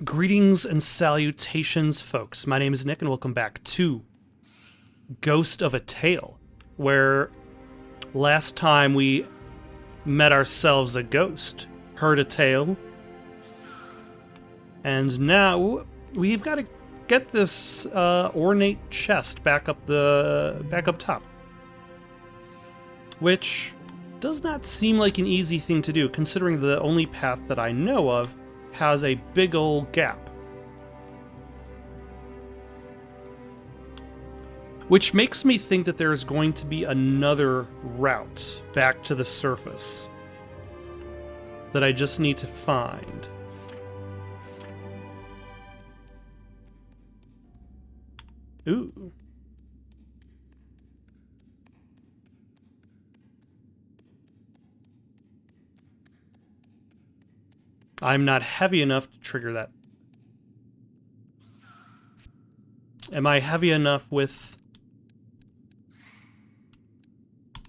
Greetings and salutations, folks. My name is Nick, and welcome back to Ghost of a Tale, where last time we met ourselves a ghost, heard a tale, and now we've got to get this ornate chest back up top, which does not seem like an easy thing to do, considering the only path that I know of has a big old gap. Which makes me think that there's going to be another route back to the surface that I just need to find. Ooh. I'm not heavy enough to trigger that. Am I heavy enough with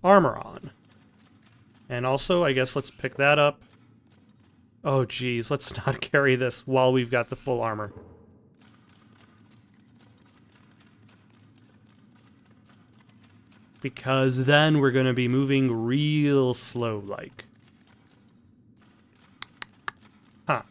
armor on? And also, I guess let's pick that up. Oh geez, let's not carry this while we've got the full armor. Because then we're gonna be moving real slow-like. Huh.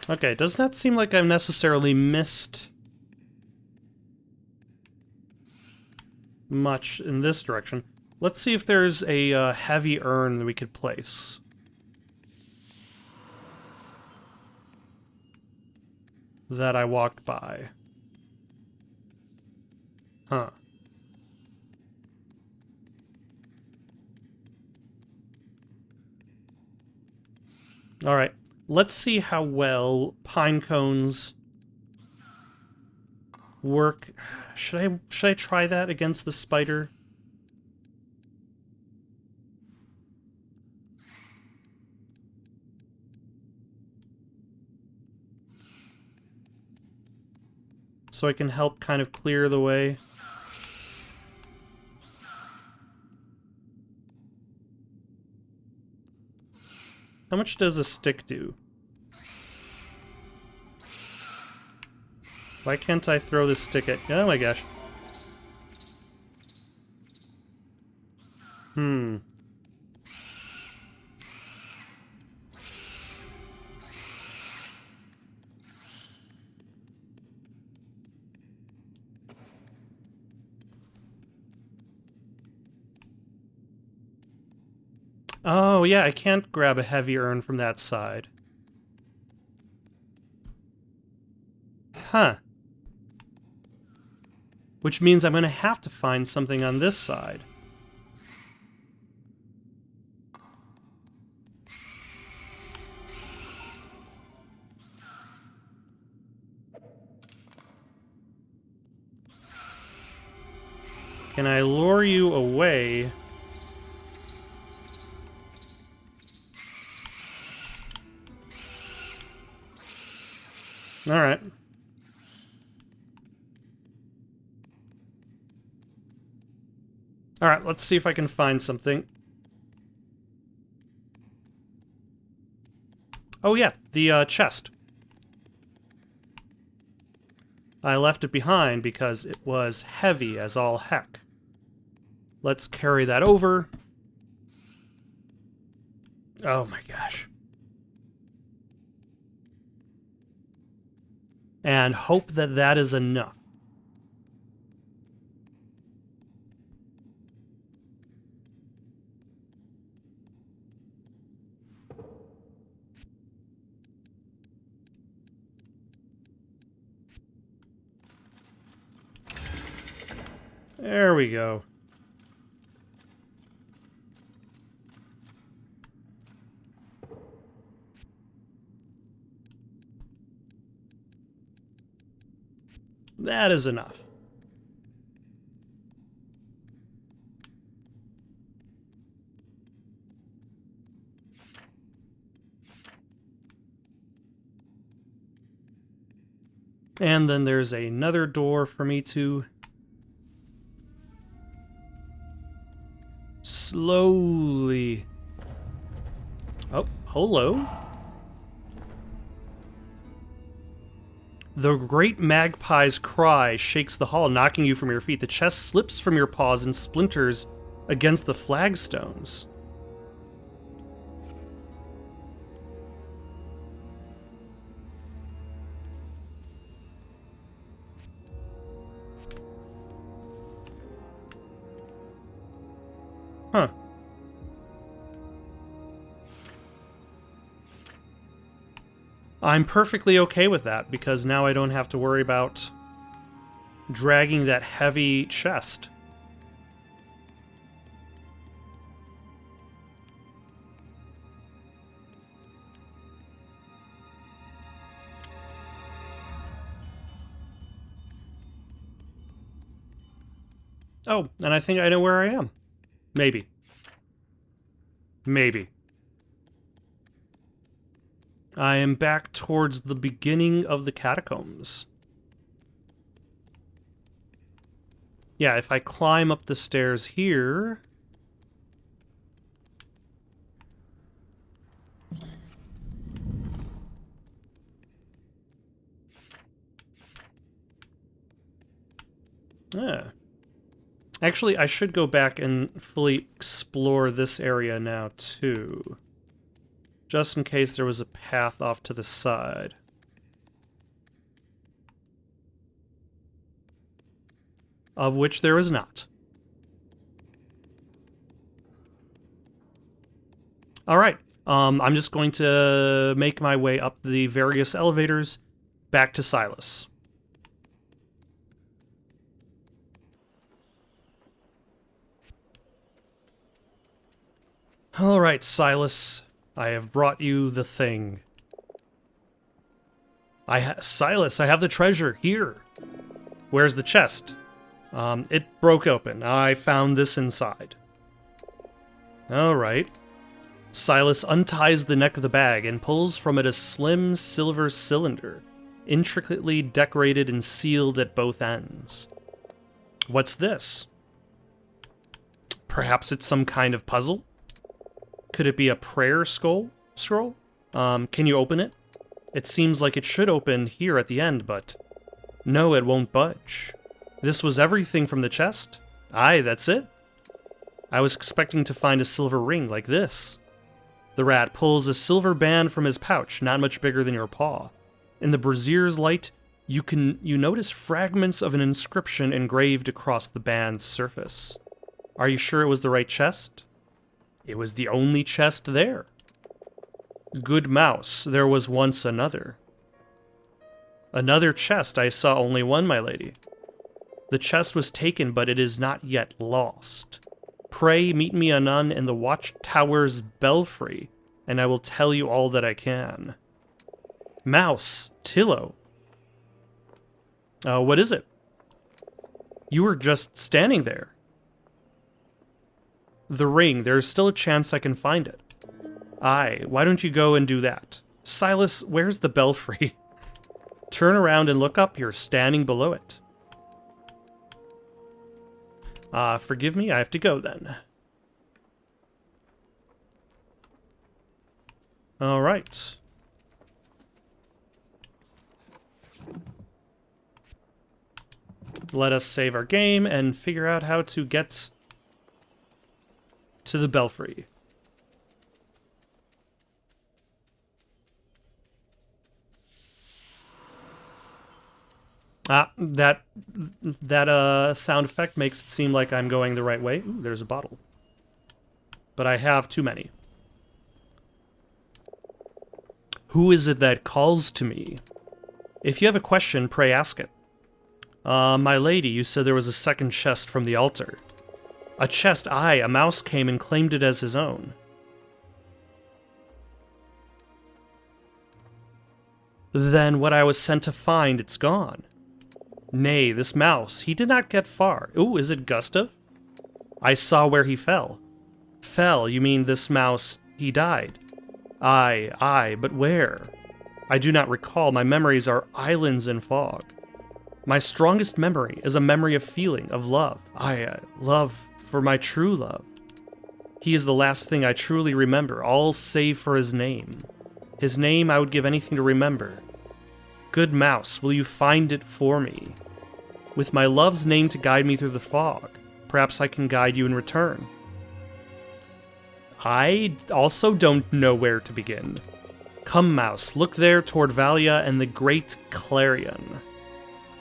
Okay, it does not seem like I've necessarily missed much in this direction. Let's see if there's a heavy urn that we could place. That I walked by. Huh. Alright, let's see how well pine cones work. Should I try that against the spider? So I can help kind of clear the way. How much does a stick do? Why can't I throw this stick at... Oh my gosh. Oh, yeah, I can't grab a heavy urn from that side. Huh. Which means I'm going to have to find something on this side. Can I lure you away? Alright. Alright, let's see if I can find something. Oh yeah, the chest. I left it behind because it was heavy as all heck. Let's carry that over. Oh my gosh. And hope that that is enough. There we go. That is enough. And then there's another door for me to slowly... Oh, hello. The great magpie's cry shakes the hall, knocking you from your feet. The chest slips from your paws and splinters against the flagstones. Huh. I'm perfectly okay with that, because now I don't have to worry about dragging that heavy chest. Oh, and I think I know where I am. Maybe. Maybe. I am back towards the beginning of the catacombs. Yeah, if I climb up the stairs here... Yeah. Actually, I should go back and fully explore this area now, too. Just in case there was a path off to the side. Of which there is not. Alright, I'm just going to make my way up the various elevators back to Silas. Alright, Silas. I have brought you the thing. Silas, I have the treasure, here. Where's the chest? It broke open. I found this inside. Alright. Silas unties the neck of the bag and pulls from it a slim silver cylinder, intricately decorated and sealed at both ends. What's this? Perhaps it's some kind of puzzle? Could it be a prayer scroll? Can you open it? It seems like it should open here at the end, but... No, it won't budge. This was everything from the chest? Aye, that's it. I was expecting to find a silver ring like this. The rat pulls a silver band from his pouch, not much bigger than your paw. In the brazier's light, you notice fragments of an inscription engraved across the band's surface. Are you sure it was the right chest? It was the only chest there. Good mouse, there was once another. Another chest, I saw only one, my lady. The chest was taken, but it is not yet lost. Pray meet me anon in the watchtower's belfry, and I will tell you all that I can. Mouse, Tillo. What is it? You were just standing there. The ring, there's still a chance I can find it. Aye, why don't you go and do that? Silas, where's the belfry? Turn around and look up, you're standing below it. Forgive me, I have to go then. Alright. Let us save our game and figure out how to get to the belfry. That sound effect makes it seem like I'm going the right way. Ooh, there's a bottle. But I have too many. Who is it that calls to me? If you have a question, pray ask it. My lady, you said there was a second chest from the altar. A chest, aye, a mouse came and claimed it as his own. Then what I was sent to find, it's gone. Nay, this mouse, he did not get far. Ooh, is it Gustav? I saw where he fell. Fell, you mean this mouse, he died? Aye, but where? I do not recall. My memories are islands in fog. My strongest memory is a memory of feeling, of love. Love for my true love. He is the last thing I truly remember, all save for his name. His name I would give anything to remember. Good mouse, will you find it for me? With my love's name to guide me through the fog, perhaps I can guide you in return. I also don't know where to begin. Come, mouse, look there toward Valia and the Great Clarion.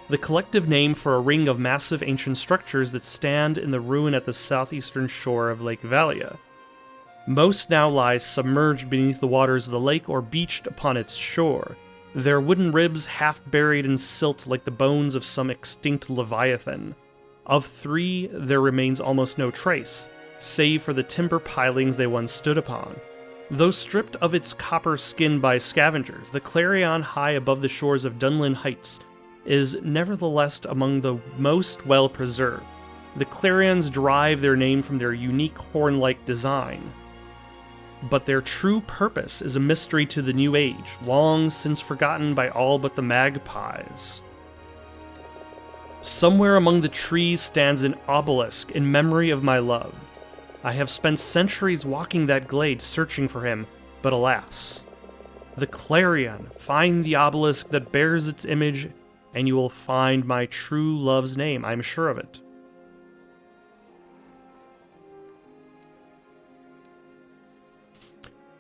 The collective name for a ring of massive ancient structures that stand in the ruin at the southeastern shore of Lake Valia. Most now lies submerged beneath the waters of the lake or beached upon its shore, their wooden ribs half buried in silt like the bones of some extinct leviathan. Of three, there remains almost no trace, save for the timber pilings they once stood upon. Though stripped of its copper skin by scavengers, the Clarion high above the shores of Dunlin Heights is nevertheless among the most well-preserved. The Clarions derive their name from their unique horn-like design, but their true purpose is a mystery to the new age, long since forgotten by all but the magpies. Somewhere among the trees stands an obelisk in memory of my love. I have spent centuries walking that glade searching for him, but alas. The Clarion, find the obelisk that bears its image, and you will find my true love's name, I'm sure of it.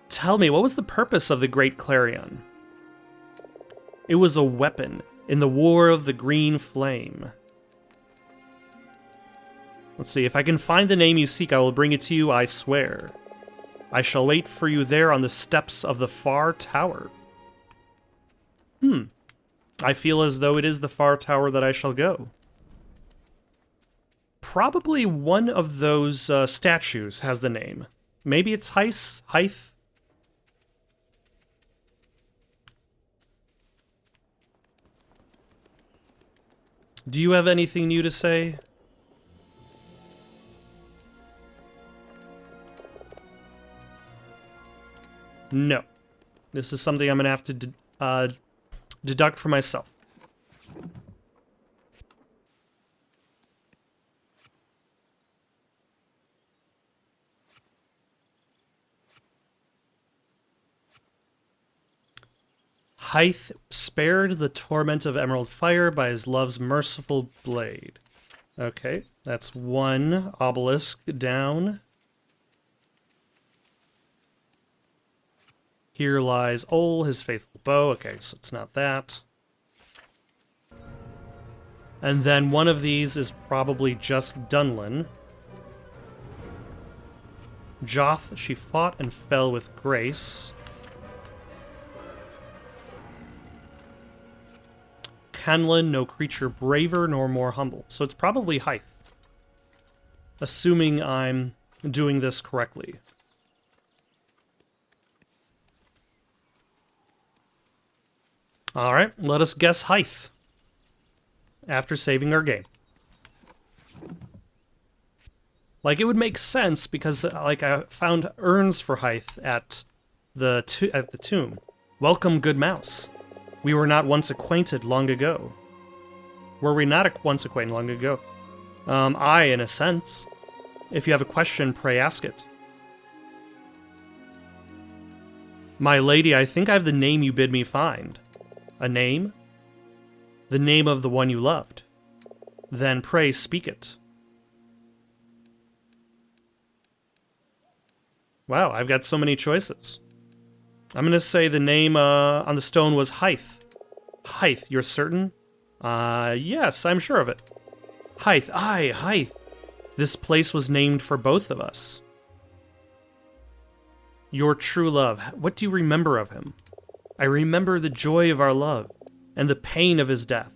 Tell me, what was the purpose of the Great Clarion? It was a weapon in the War of the Green Flame. Let's see, if I can find the name you seek, I will bring it to you, I swear. I shall wait for you there on the steps of the far tower. I feel as though it is the far tower that I shall go. Probably one of those statues has the name. Maybe it's Hythe? Do you have anything new to say? No. This is something I'm going to have to deduct for myself. Hythe spared the torment of emerald fire by his love's merciful blade. Okay, that's one obelisk down. Here lies Ol, his faithful bow. Okay, so it's not that. And then one of these is probably just Dunlin. Joth, she fought and fell with grace. Canlin, no creature braver nor more humble. So it's probably Hythe. Assuming I'm doing this correctly. Alright, let us guess Hythe. After saving our game. Like, it would make sense because, like, I found urns for Hythe at the tomb. Welcome, good mouse. We were not once acquainted long ago. Were we not once acquainted long ago? Aye, in a sense. If you have a question, pray ask it. My lady, I think I have the name you bid me find. A name? The name of the one you loved. Then pray speak it. Wow, I've got so many choices. I'm gonna say the name on the stone was Hythe. Hythe, you're certain? Yes, I'm sure of it. Hythe, aye, Hythe. This place was named for both of us. Your true love, what do you remember of him? I remember the joy of our love, and the pain of his death.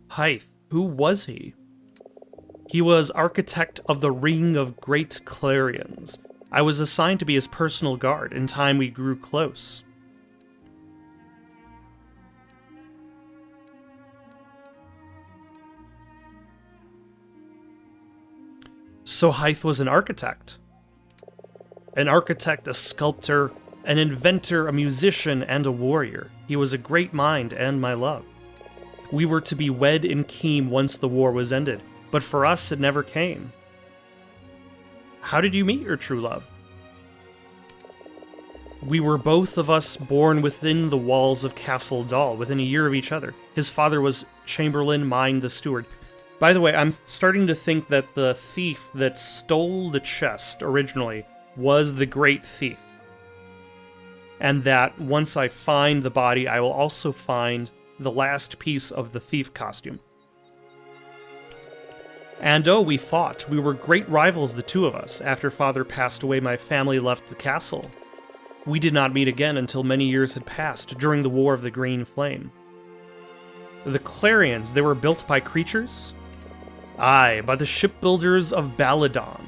Hythe, who was he? He was architect of the Ring of Great Clarions. I was assigned to be his personal guard. In time, we grew close. So Hythe was an architect. An architect, a sculptor, An inventor, a musician, and a warrior, he was a great mind and my love. We were to be wed in Keem once the war was ended, but for us it never came. How did you meet your true love? We were both of us born within the walls of Castle Dal, within a year of each other. His father was Chamberlain, mine the steward. By the way, I'm starting to think that the thief that stole the chest originally was the Great Thief. And that once I find the body, I will also find the last piece of the thief costume. And oh, we fought. We were great rivals, the two of us. After father passed away, my family left the castle. We did not meet again until many years had passed, during the War of the Green Flame. The Clarions, they were built by creatures? Aye, by the shipbuilders of Baladon.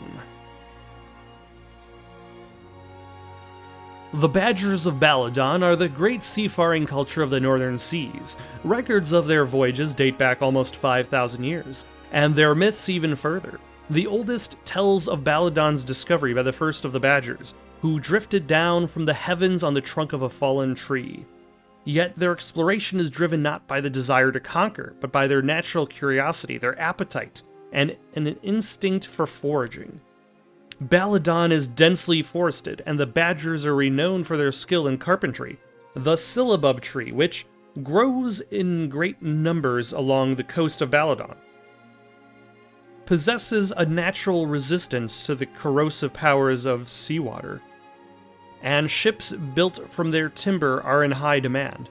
The Badgers of Baladon are the great seafaring culture of the northern seas. Records of their voyages date back almost 5,000 years, and their myths even further. The oldest tells of Baladon's discovery by the first of the Badgers, who drifted down from the heavens on the trunk of a fallen tree. Yet their exploration is driven not by the desire to conquer, but by their natural curiosity, their appetite, and an instinct for foraging. Baladon is densely forested, and the Badgers are renowned for their skill in carpentry. The syllabub tree, which grows in great numbers along the coast of Baladon, possesses a natural resistance to the corrosive powers of seawater, and ships built from their timber are in high demand.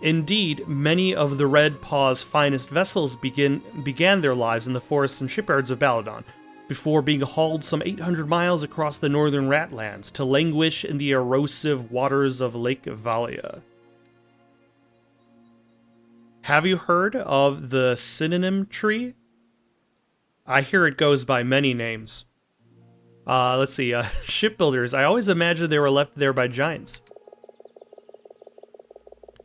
Indeed, many of the Red Paw's finest vessels began their lives in the forests and shipyards of Baladon, before being hauled some 800 miles across the northern Ratlands to languish in the erosive waters of Lake Valia. Have you heard of the synonym tree? I hear it goes by many names. Let's see, shipbuilders. I always imagined they were left there by giants.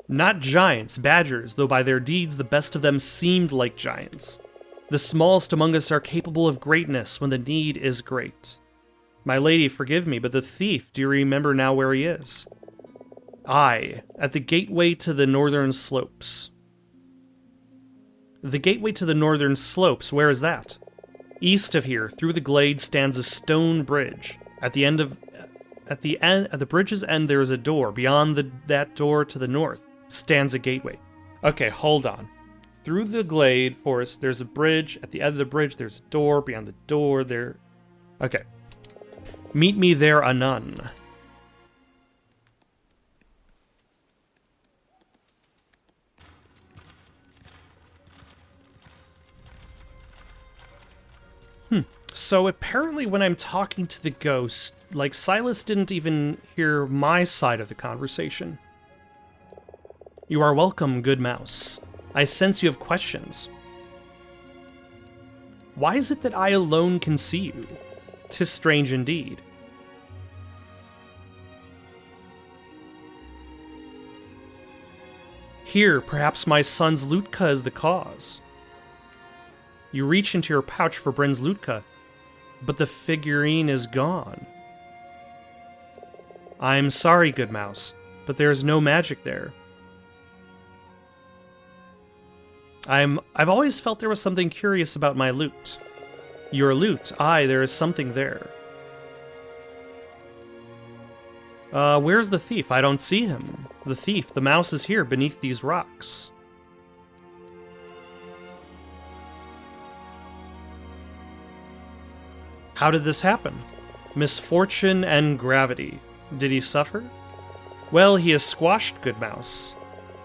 Not giants, badgers, though by their deeds the best of them seemed like giants. The smallest among us are capable of greatness when the need is great. My lady, forgive me, but the thief, do you remember now where he is? Aye, at the gateway to the northern slopes. The gateway to the northern slopes, where is that? East of here, through the glade, stands a stone bridge. At the bridge's end, there is a door. Beyond that door to the north stands a gateway. Okay, hold on. Through the glade forest, there's a bridge. At the end of the bridge, there's a door. Beyond the door, there... Okay. Meet me there anon. So apparently when I'm talking to the ghost, like, Silas didn't even hear my side of the conversation. You are welcome, good mouse. I sense you have questions. Why is it that I alone can see you? 'Tis strange indeed. Here, perhaps my son's Lutka is the cause. You reach into your pouch for Bryn's Lutka, but the figurine is gone. I'm sorry, good mouse, but there's no magic there. I've always felt there was something curious about my lute. Your lute, aye, there is something there. Where's the thief? I don't see him. The thief, the mouse is here, beneath these rocks. How did this happen? Misfortune and gravity. Did he suffer? Well, he is squashed, good mouse.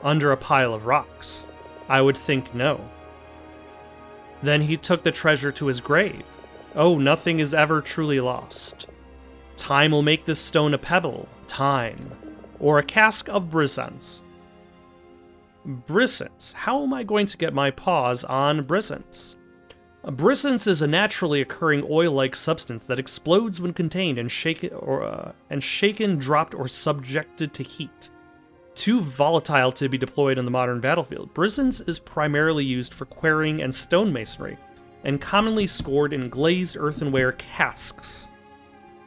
Under a pile of rocks. I would think no. Then he took the treasure to his grave. Oh, nothing is ever truly lost. Time will make this stone a pebble, time, or a cask of brisance. Brisance? How am I going to get my paws on brisance? Brisance is a naturally occurring oil-like substance that explodes when contained and shaken, dropped, or subjected to heat. Too volatile to be deployed on the modern battlefield, brisance is primarily used for quarrying and stonemasonry, and commonly stored in glazed earthenware casks.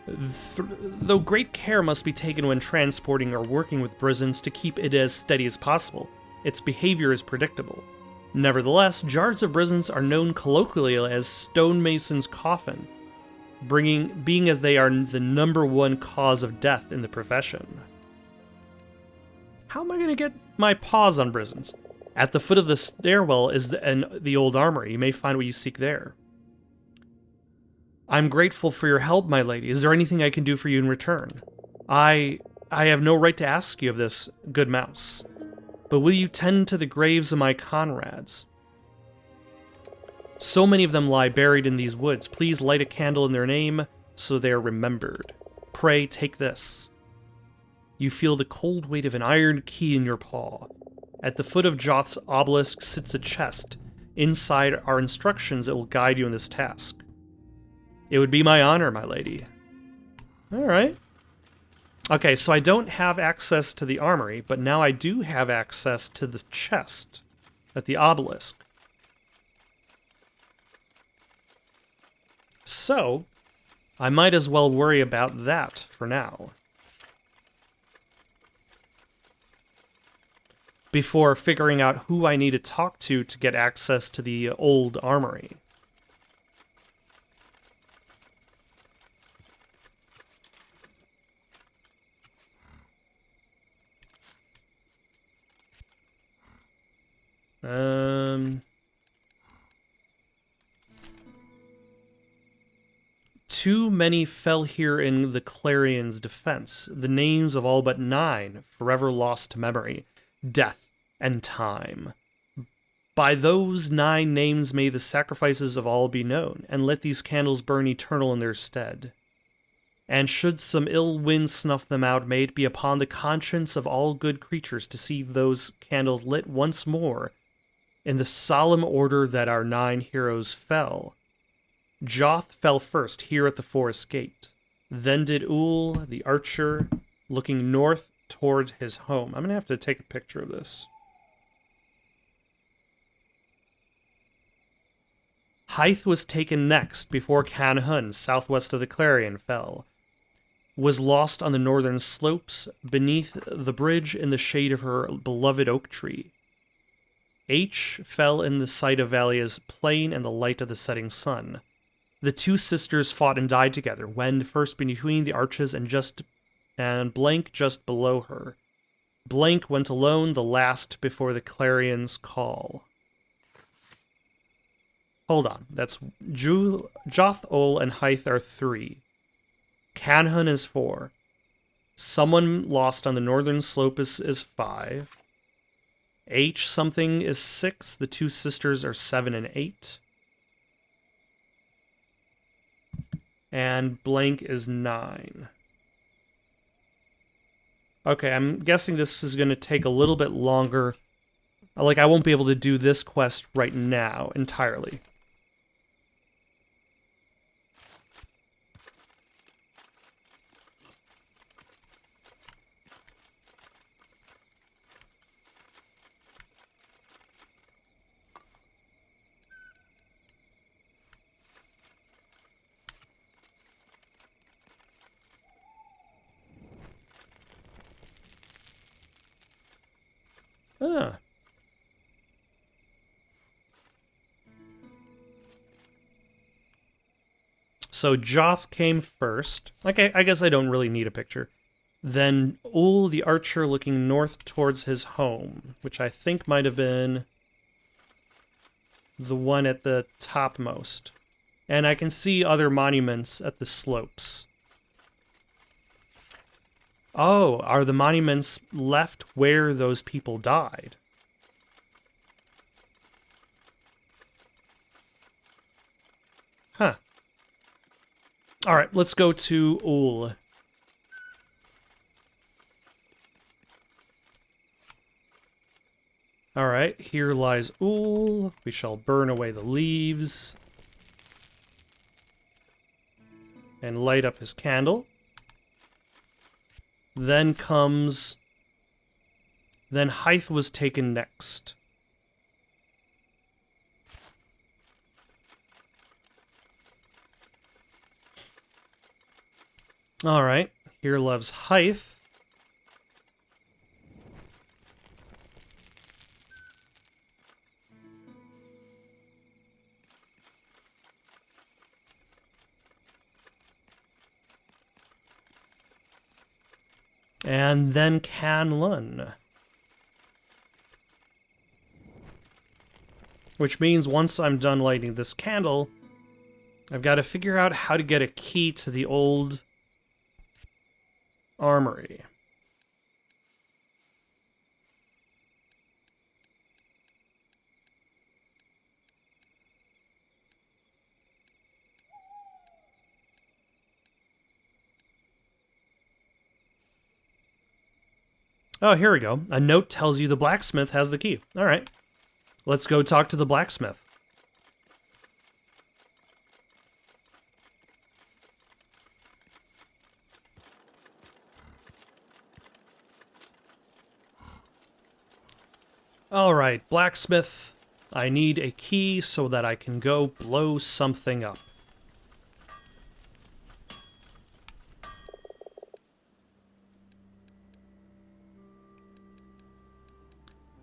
Though great care must be taken when transporting or working with brisons to keep it as steady as possible, its behavior is predictable. Nevertheless, jars of brisons are known colloquially as stonemason's coffin, being as they are the #1 cause of death in the profession. How am I going to get my paws on brisons? At the foot of the stairwell is the old armory. You may find what you seek there. I'm grateful for your help, my lady. Is there anything I can do for you in return? I have no right to ask you of this, good mouse. But will you tend to the graves of my comrades? So many of them lie buried in these woods. Please light a candle in their name so they are remembered. Pray, take this. You feel the cold weight of an iron key in your paw. At the foot of Joth's obelisk sits a chest. Inside are instructions that will guide you in this task. It would be my honor, my lady. All right. Okay, so I don't have access to the armory, but now I do have access to the chest at the obelisk. So, I might as well worry about that for now. Before figuring out who I need to talk to get access to the old armory. Too many fell here in the Clarion's defense. The names of all but 9 forever lost to memory, death, and time. By those 9 names may the sacrifices of all be known, and let these candles burn eternal in their stead. And should some ill wind snuff them out, may it be upon the conscience of all good creatures to see those candles lit once more, in the solemn order that our 9 heroes fell. Joth fell first here at the forest gate. Then did Ul, the archer, looking north toward his home. I'm going to have to take a picture of this. Hythe was taken next before Canhun, southwest of the Clarion, fell. Was lost on the northern slopes beneath the bridge in the shade of her beloved oak tree. H fell in the sight of Valia's plain and the light of the setting sun. The 2 sisters fought and died together, Wend first between the arches and Blank just below her. Blank went alone, the last before the Clarion's call. Hold on, that's Joth, Ol, and Hythe are 3. Canhun is 4. Someone lost on the northern slope is 5. H something is 6. The 2 sisters are 7 and 8. And Blank is 9. Okay, I'm guessing this is going to take a little bit longer. Like, I won't be able to do this quest right now entirely. Ah. So Joth came first. Like, I guess I don't really need a picture. Then Ul, the archer, looking north towards his home, which I think might have been the one at the topmost. And I can see other monuments at the slopes. Oh, are the monuments left where those people died? Huh. Alright, let's go to Ul. Alright, here lies Ul. We shall burn away the leaves. And light up his candle. Then Hythe was taken next. Alright, here loves Hythe. And then Canlun. Which means once I'm done lighting this candle, I've got to figure out how to get a key to the old armory. Oh, here we go. A note tells you the blacksmith has the key. All right. Let's go talk to the blacksmith. All right, blacksmith. I need a key so that I can go blow something up.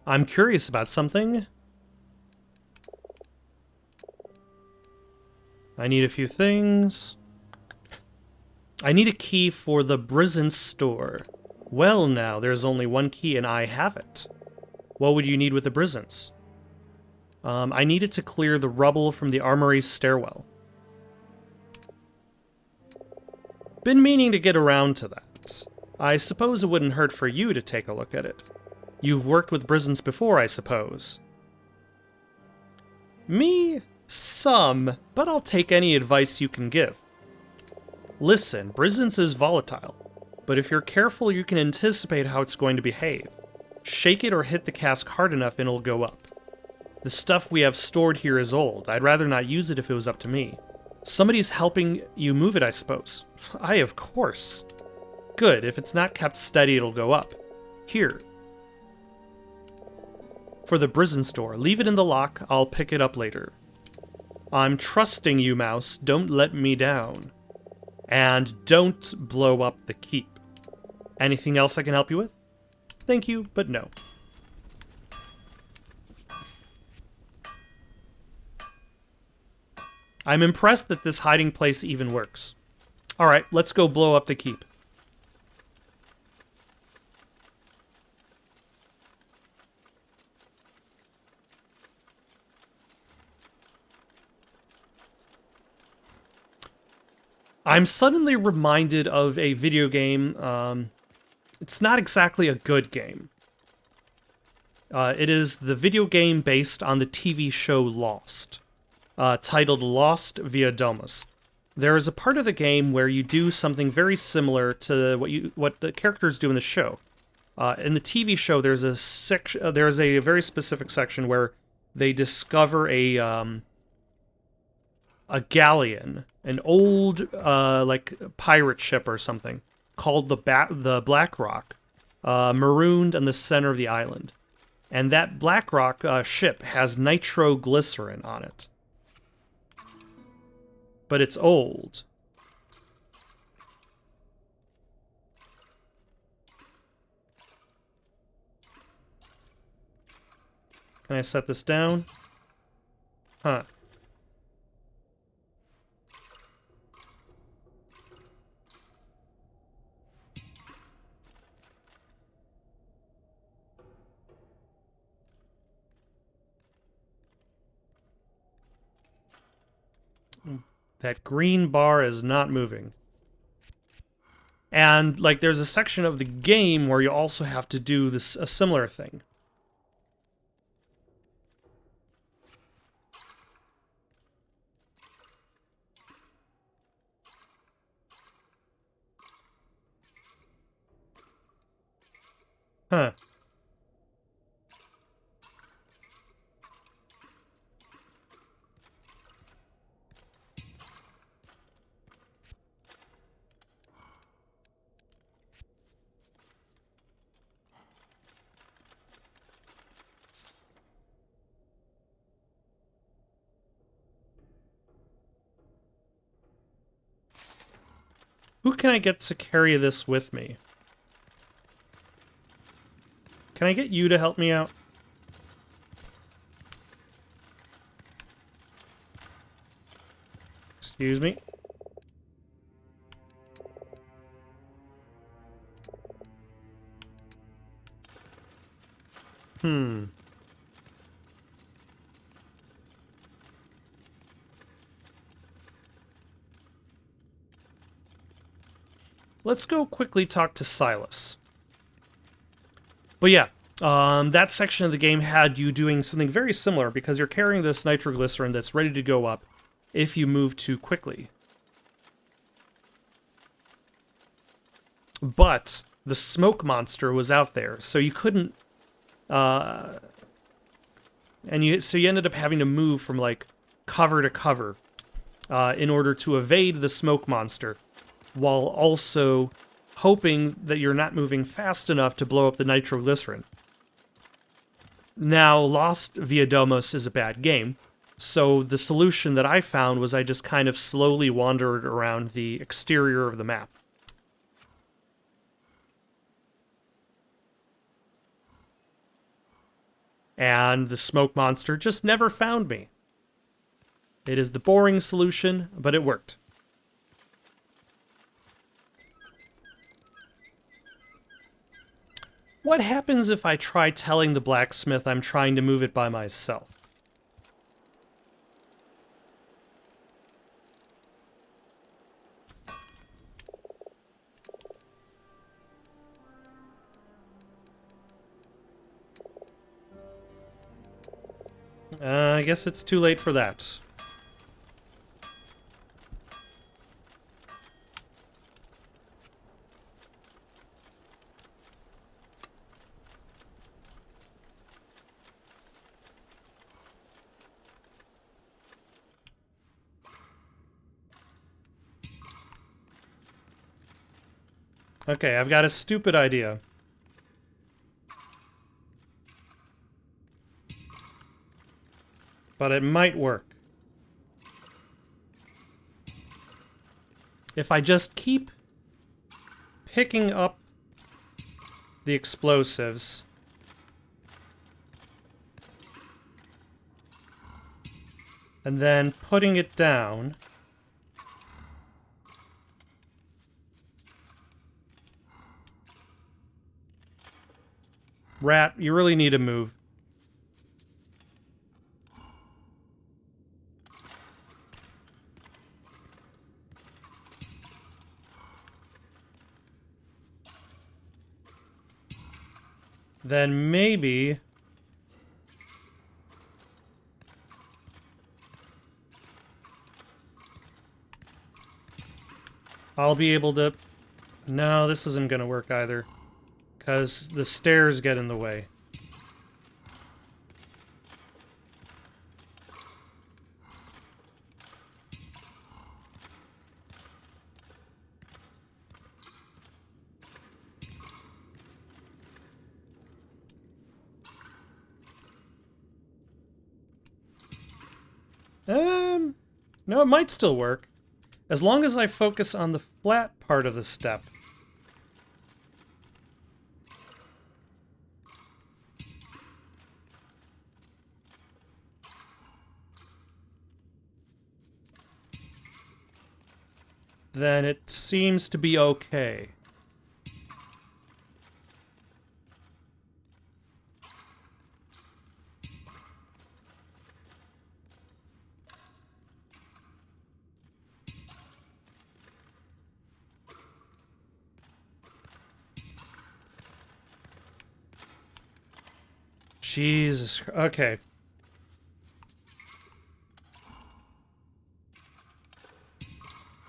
I'm curious about something. I need a few things. I need a key for the Brizen store. Well now, there's only one key and I have it. What would you need with the Brizens? I need it to clear the rubble from the armory's stairwell. Been meaning to get around to that. I suppose it wouldn't hurt for you to take a look at it. You've worked with Brizens before, I suppose. Me? Some, but I'll take any advice you can give. Listen, Brizens is volatile, but if you're careful you can anticipate how it's going to behave. Shake it or hit the cask hard enough and it'll go up. The stuff we have stored here is old. I'd rather not use it if it was up to me. Somebody's helping you move it, I suppose. Aye, of course. Good, if it's not kept steady it'll go up. Here. For the Brizen store, leave it in the lock, I'll pick it up later. I'm trusting you, Mouse, don't let me down. And don't blow up the keep. Anything else I can help you with? Thank you, but no. I'm impressed that this hiding place even works. Alright, let's go blow up the keep. I'm suddenly reminded of a video game. It's not exactly a good game. It is the video game based on the TV show Lost, titled Lost Via Domus. There is a part of the game where you do something very similar to what the characters do in the show. In the TV show, there's a very specific section where they discover a galleon, an old like pirate ship or something, called the Black Rock, marooned in the center of the island. And that Black Rock ship has nitroglycerin on it. But it's old. Can I set this down? Huh. That green bar is not moving. And, like, there's a section of the game where you also have to do a similar thing. Huh. Who can I get to carry this with me? Can I get you to help me out? Excuse me. Let's go quickly talk to Silas. But yeah, that section of the game had you doing something very similar because you're carrying this nitroglycerin that's ready to go up if you move too quickly. But the smoke monster was out there, so you couldn't... so you ended up having to move from, like, cover to cover in order to evade the smoke monster, while also hoping that you're not moving fast enough to blow up the nitroglycerin. Now, Lost via Domos is a bad game, so the solution that I found was I just kind of slowly wandered around the exterior of the map. And the smoke monster just never found me. It is the boring solution, but it worked. What happens if I try telling the blacksmith I'm trying to move it by myself? I guess it's too late for that. Okay, I've got a stupid idea. But it might work. If I just keep picking up the explosives and then putting it down, Rat, you really need to move. Then maybe... I'll be able to... No, this isn't going to work either. Because the stairs get in the way. No, it might still work. As long as I focus on the flat part of the step. Then it seems to be okay. Jesus. Okay.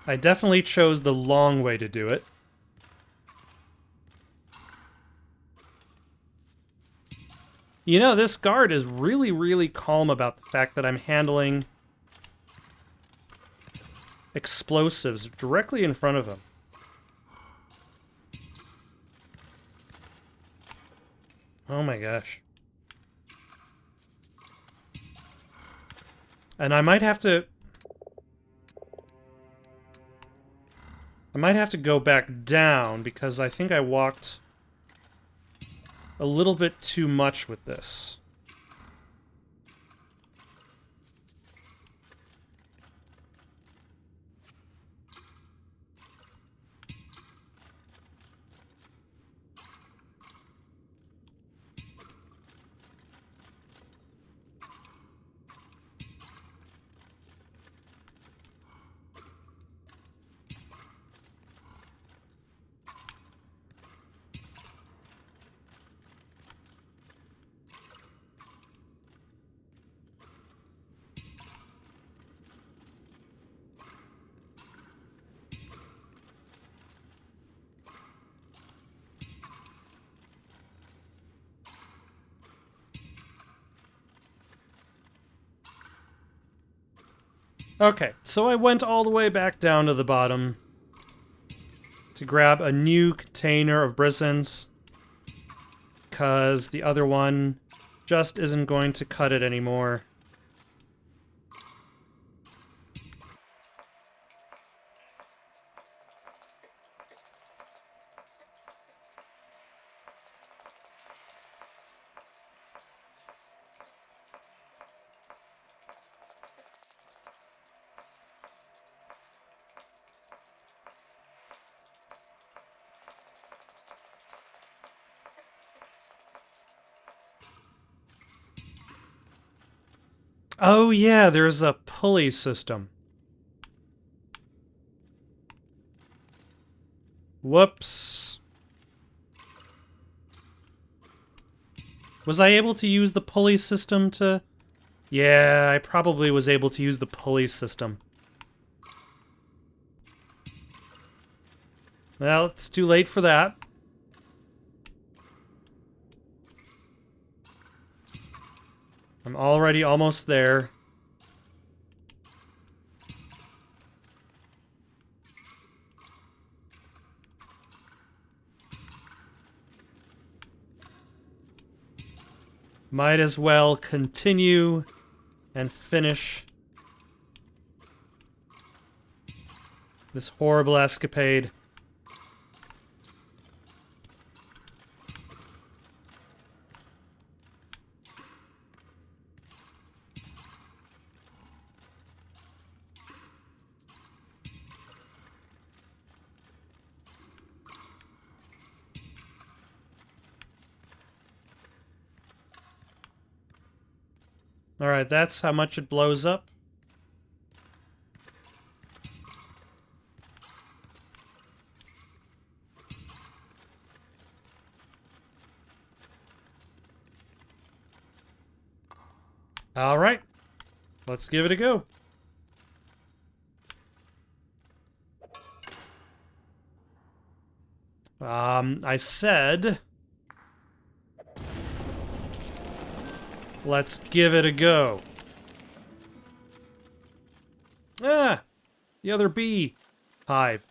I definitely chose the long way to do it. You know, this guard is really, really calm about the fact that I'm handling explosives directly in front of him. Oh my gosh. And I might have to might have to go back down because I think I walked a little bit too much with this. Okay, so I went all the way back down to the bottom to grab a new container of brisons, because the other one just isn't going to cut it anymore. Oh yeah, there's a pulley system. Whoops. Was I able to use the pulley system to... Yeah, I probably was able to use the pulley system. Well, it's too late for that. I'm already almost there. Might as well continue and finish this horrible escapade. Alright, that's how much it blows up. Alright, let's give it a go. I said... Let's give it a go. Ah! The other bee hive.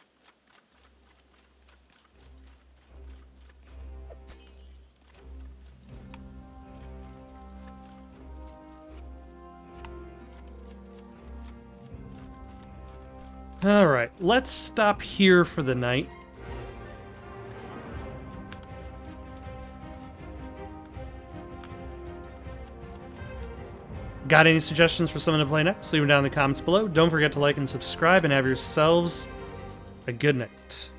Alright, let's stop here for the night. Got any suggestions for someone to play next? Leave them down in the comments below. Don't forget to like and subscribe, and have yourselves a good night.